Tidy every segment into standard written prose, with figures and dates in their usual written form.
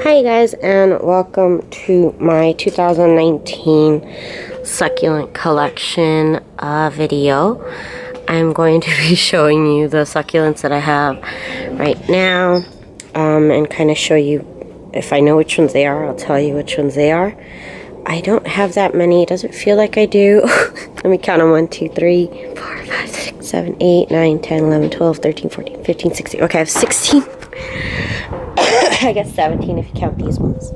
Hi guys, and welcome to my 2019 succulent collection video. I'm going to be showing you the succulents that I have right now, and kind of show you, if I know which ones they are, I'll tell you which ones they are. I don't have that many. It doesn't feel like I do. Let me count them. 1, 2, 3, 4, 5, 6, 7, 8, 9, 10, 11, 12, 13, 14, 15, 16. Okay, I have 16. I guess 17 if you count these ones.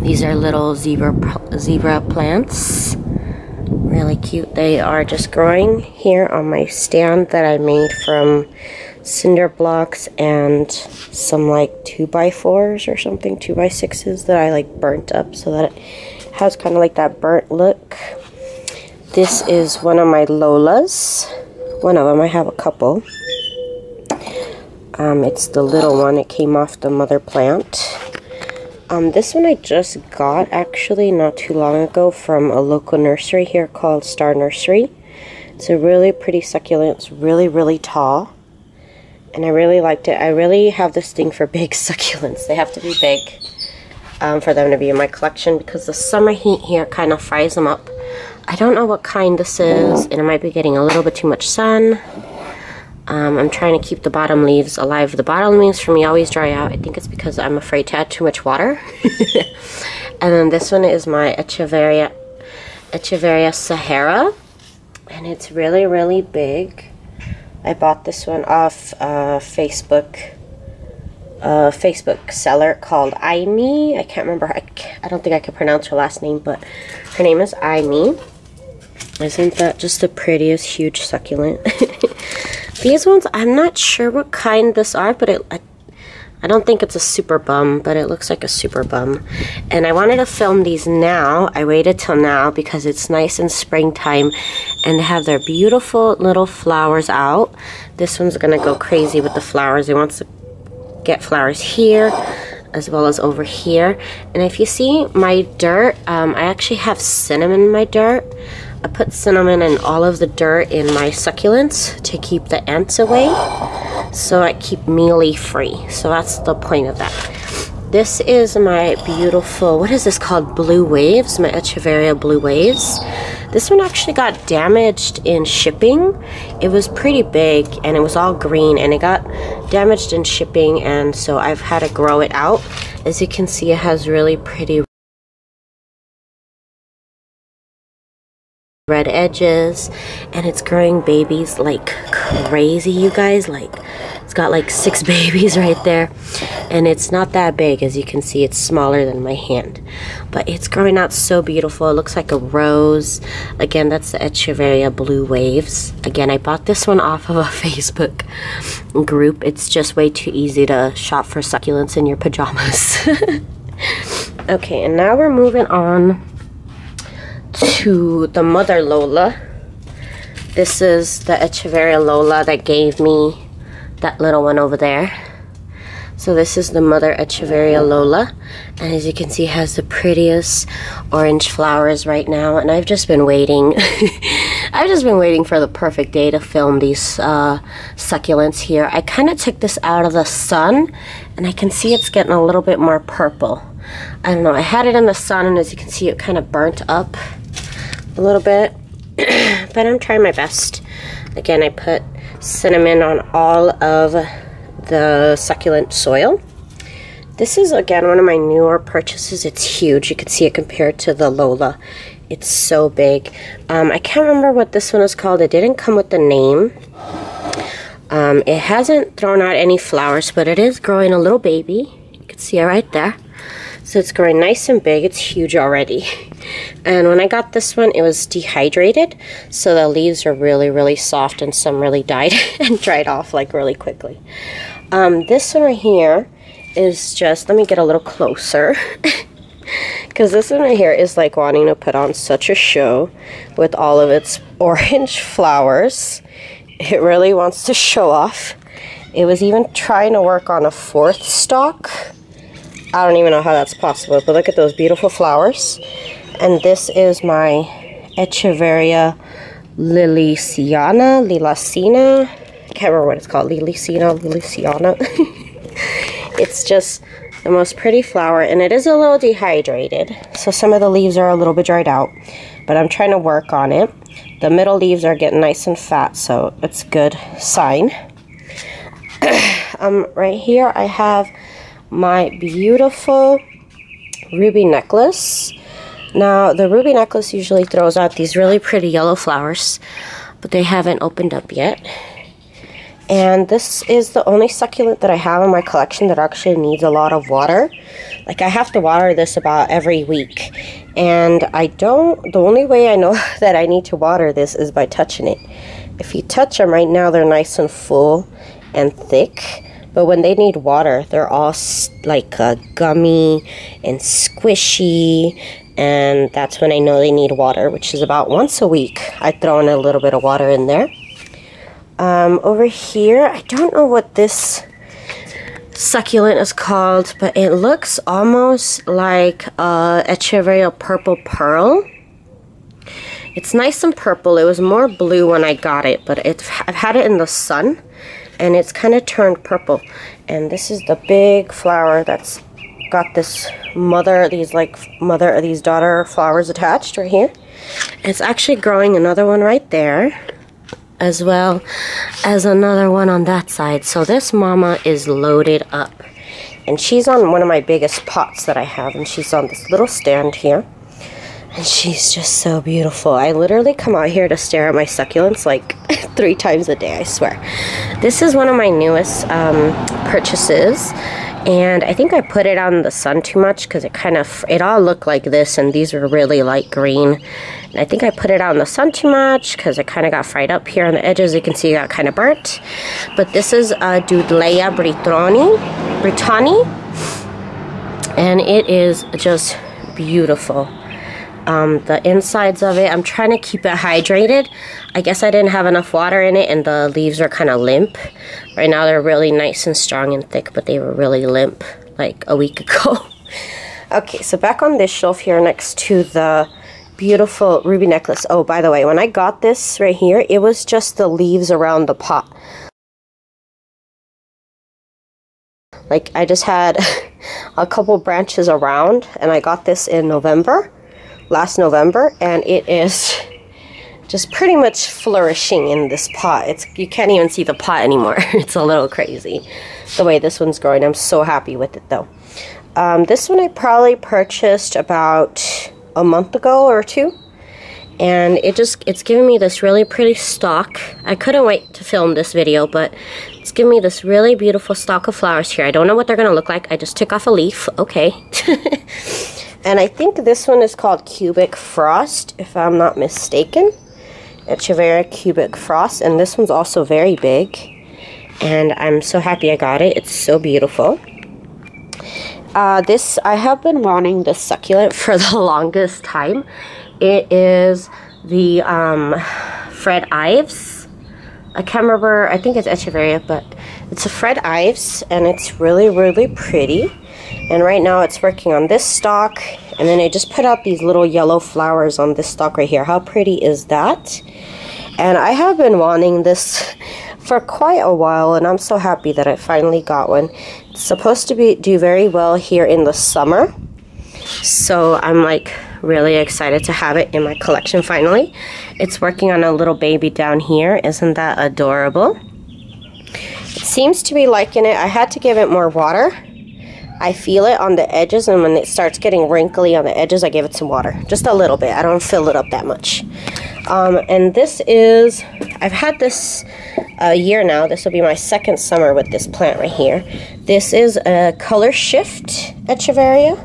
These are little zebra plants. Really cute. They are just growing here on my stand that I made from cinder blocks and some like 2x4s or something, 2x6s that I like burnt up so that it has kind of like that burnt look. This is one of my Lolas. One of them, I have a couple. It's the little one. It came off the mother plant. This one I just got actually not too long ago from a local nursery here called Star Nursery. It's a really pretty succulent. It's really, really tall. And I really liked it. I really have this thing for big succulents. They have to be big for them to be in my collection because the summer heat here kind of fries them up. I don't know what kind this is, and it might be getting a little bit too much sun. I'm trying to keep the bottom leaves alive. The bottom leaves for me always dry out. I think it's because I'm afraid to add too much water. And then this one is my Echeveria Sahara, and it's really, really big. I bought this one off Facebook seller called Imi. I can't remember. I don't think I can pronounce her last name, but her name is Imi. Isn't that just the prettiest huge succulent? These ones, I'm not sure what kind this are, but I don't think it's a super bum, but it looks like a super bum. And I wanted to film these now. I waited till now because it's nice in springtime and they have their beautiful little flowers out. This one's gonna go crazy with the flowers. It wants to get flowers here as well as over here. And if you see my dirt, I actually have cinnamon in my dirt. I put cinnamon in all of the dirt in my succulents to keep the ants away, so I keep mealy free. So that's the point of that. This is my beautiful, what is this called? Blue Waves, my Echeveria Blue Waves. This one actually got damaged in shipping. It was pretty big and it was all green and it got damaged in shipping, and so I've had to grow it out. As you can see, it has really pretty red edges, and it's growing babies like crazy, you guys. Like, it's got like 6 babies right there, and it's not that big. As you can see, it's smaller than my hand, but it's growing out so beautiful. It looks like a rose. Again, that's the Echeveria Blue Waves. Again, I bought this one off of a Facebook group. It's just way too easy to shop for succulents in your pajamas. Okay, and now we're moving on to the mother Lola. This is the Echeveria Lola that gave me that little one over there. So this is the mother Echeveria Lola, and as you can see, it has the prettiest orange flowers right now, and I've just been waiting. I've just been waiting for the perfect day to film these succulents here. I kind of took this out of the sun, and I can see it's getting a little bit more purple. I don't know, I had it in the sun, and as you can see, it kind of burnt up a little bit, but I'm trying my best. Again, I put cinnamon on all of the succulent soil. This is, again, one of my newer purchases. It's huge. You can see it compared to the Lola. It's so big. I can't remember what this one is called. It didn't come with the name. It hasn't thrown out any flowers, but it is growing a little baby. You can see it right there. So it's growing nice and big. It's huge already. And when I got this one, it was dehydrated, so the leaves are really, really soft, and some really died and dried off like really quickly. This one right here is just, let me get a little closer, because this one right here is like wanting to put on such a show with all of its orange flowers. It really wants to show off. It was even trying to work on a 4th stalk. I don't even know how that's possible, but look at those beautiful flowers. And this is my Echeveria Lilacina. I can't remember what it's called. Lilacina. It's just The most pretty flower, and it is a little dehydrated, so some of the leaves are a little bit dried out, but I'm trying to work on it. The middle leaves are getting nice and fat, so it's a good sign. Right here I have my beautiful ruby necklace. Now the ruby necklace usually throws out these really pretty yellow flowers, but they haven't opened up yet. And this is the only succulent that I have in my collection that actually needs a lot of water. Like, I have to water this about every week. And the only way I know that I need to water this is by touching it. If you touch them right now, they're nice and full and thick. But when they need water, they're all like gummy and squishy. And that's when I know they need water, which is about once a week. I throw in a little bit of water in there. Over here, I don't know what this succulent is called, but it looks almost like Echeveria Purple Pearl. It's nice and purple. It was more blue when I got it, but I've had it in the sun, and it's kind of turned purple. And this is the big flower that's got this mother-daughter flowers attached right here. It's actually growing another one right there, as well as another one on that side. So this mama is loaded up, and she's on one of my biggest pots that I have, and she's on this little stand here, and she's just so beautiful. I literally come out here to stare at my succulents like 3 times a day, I swear. This is one of my newest purchases, and I think I put it out in the sun too much because it all looked like this, and these were really light green. And I think I put it out in the sun too much because it kind of got fried up here on the edges. You can see it got kind of burnt. But this is Dudleya Britonii, and it is just beautiful. The insides of it, I'm trying to keep it hydrated. I guess I didn't have enough water in it, and the leaves are kind of limp. Right now they're really nice and strong and thick, but they were really limp like a week ago. Okay, so back on this shelf here next to the beautiful ruby necklace. Oh, by the way, when I got this right here, it was just the leaves around the pot. Like, I just had a couple branches around, and I got this in last November, and it is just pretty much flourishing in this pot. You can't even see the pot anymore. It's a little crazy the way this one's growing. I'm so happy with it though. This one I probably purchased about a month ago or 2, and it's giving me this really pretty stalk. I couldn't wait to film this video, but it's giving me this really beautiful stalk of flowers here. I don't know what they're gonna look like. I just took off a leaf. Okay. And I think this one is called Cubic Frost, if I'm not mistaken. Echeveria Cubic Frost, and this one's also very big, and I'm so happy I got it. It's so beautiful. I have been wanting this succulent for the longest time. It is the Fred Yves. I can't remember, I think it's Echeveria, but it's a Fred Yves, and it's really, really pretty. And right now it's working on this stalk, and then I just put out these little yellow flowers on this stalk right here. How pretty is that? And I have been wanting this for quite a while, and I'm so happy that I finally got one. It's supposed to do very well here in the summer, so I'm like really excited to have it in my collection finally. It's working on a little baby down here. Isn't that adorable? It seems to be liking it. I had to give it more water. I feel it on the edges, and when it starts getting wrinkly on the edges, I give it some water. Just a little bit. I don't fill it up that much. And this is, I've had this a year now. This will be my 2nd summer with this plant right here. This is a Colorshift Echeveria,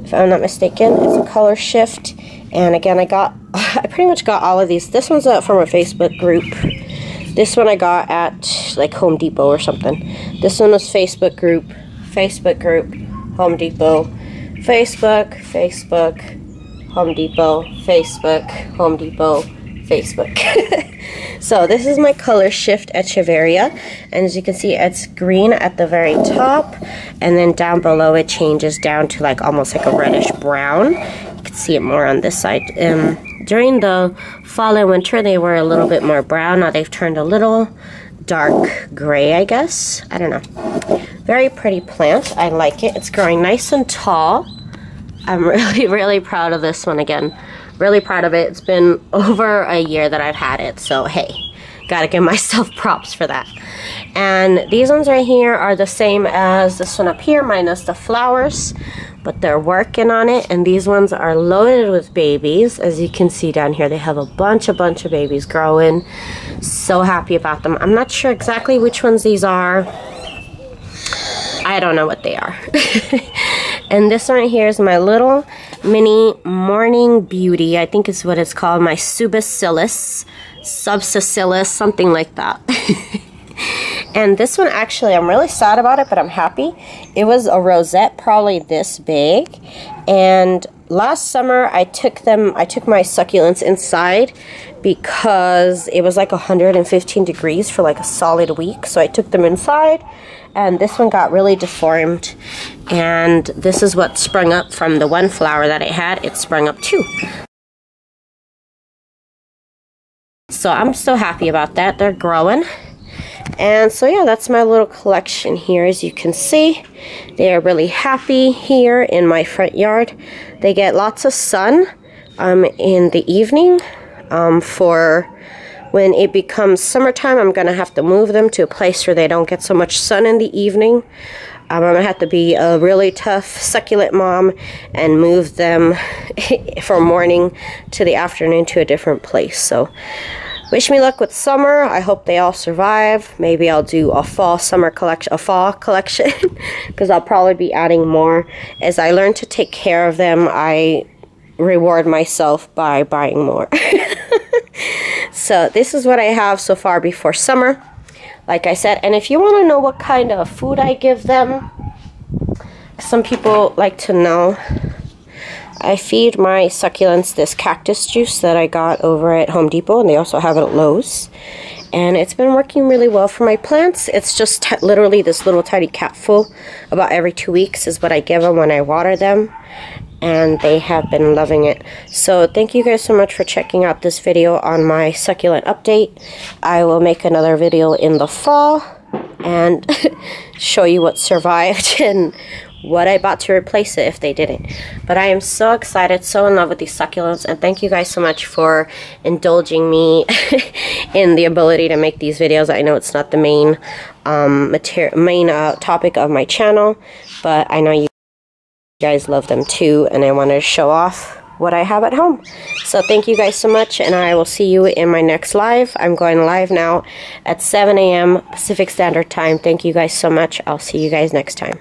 if I'm not mistaken. It's a Colorshift. And again, I pretty much got all of these. This one's from a Facebook group. This one I got at like Home Depot or something. This one was Facebook group, Home Depot, Facebook, Home Depot, Facebook, Home Depot, Facebook. So this is my Colorshift Echeveria, and as you can see, it's green at the very top, and then down below it changes down to like almost like a reddish brown. You can see it more on this side. During the fall and winter, they were a little bit more brown. Now they've turned a little dark gray, I guess. I don't know. Very pretty plant. I like it. It's growing nice and tall. I'm really, really proud of this one again. Really proud of it. It's been over a year that I've had it, so hey, gotta give myself props for that. And these ones right here are the same as this one up here, minus the flowers, but they're working on it. And these ones are loaded with babies. As you can see down here, they have a bunch of babies growing. So happy about them. I'm not sure exactly which ones these are. I don't know what they are. And this one right here is my little mini morning beauty. I think is what it's called. My subscillus, something like that. And this one, actually, I'm really sad about it, but I'm happy. It was a rosette, probably this big. And last summer, I took my succulents inside because it was like 115 degrees for like a solid week. So I took them inside, and this one got really deformed. And this is what sprung up from the one flower that it had. It sprung up too. So I'm so happy about that. They're growing. And so yeah, that's my little collection here. As you can see, they are really happy here in my front yard. They get lots of sun in the evening. For when it becomes summertime, I'm gonna have to move them to a place where they don't get so much sun in the evening. I'm gonna have to be a really tough succulent mom and move them from morning to the afternoon to a different place. So wish me luck with summer. I hope they all survive. Maybe I'll do a fall collection because I'll probably be adding more. As I learn to take care of them, I reward myself by buying more. So this is what I have so far before summer, like I said. And if you want to know what kind of food I give them, some people like to know, I feed my succulents this cactus juice that I got over at Home Depot, and they also have it at Lowe's. And it's been working really well for my plants. It's just literally this little tiny capful about every 2 weeks is what I give them when I water them. And they have been loving it. So thank you guys so much for checking out this video on my succulent update. I will make another video in the fall and show you what survived and what I bought to replace it if they didn't. But I am so excited, so in love with these succulents, and thank you guys so much for indulging me in the ability to make these videos. I know it's not the main topic of my channel, but I know you guys love them too, and I wanted to show off what I have at home. So thank you guys so much, and I will see you in my next live. I'm going live now at 7 a.m. Pacific Standard Time. Thank you guys so much. I'll see you guys next time.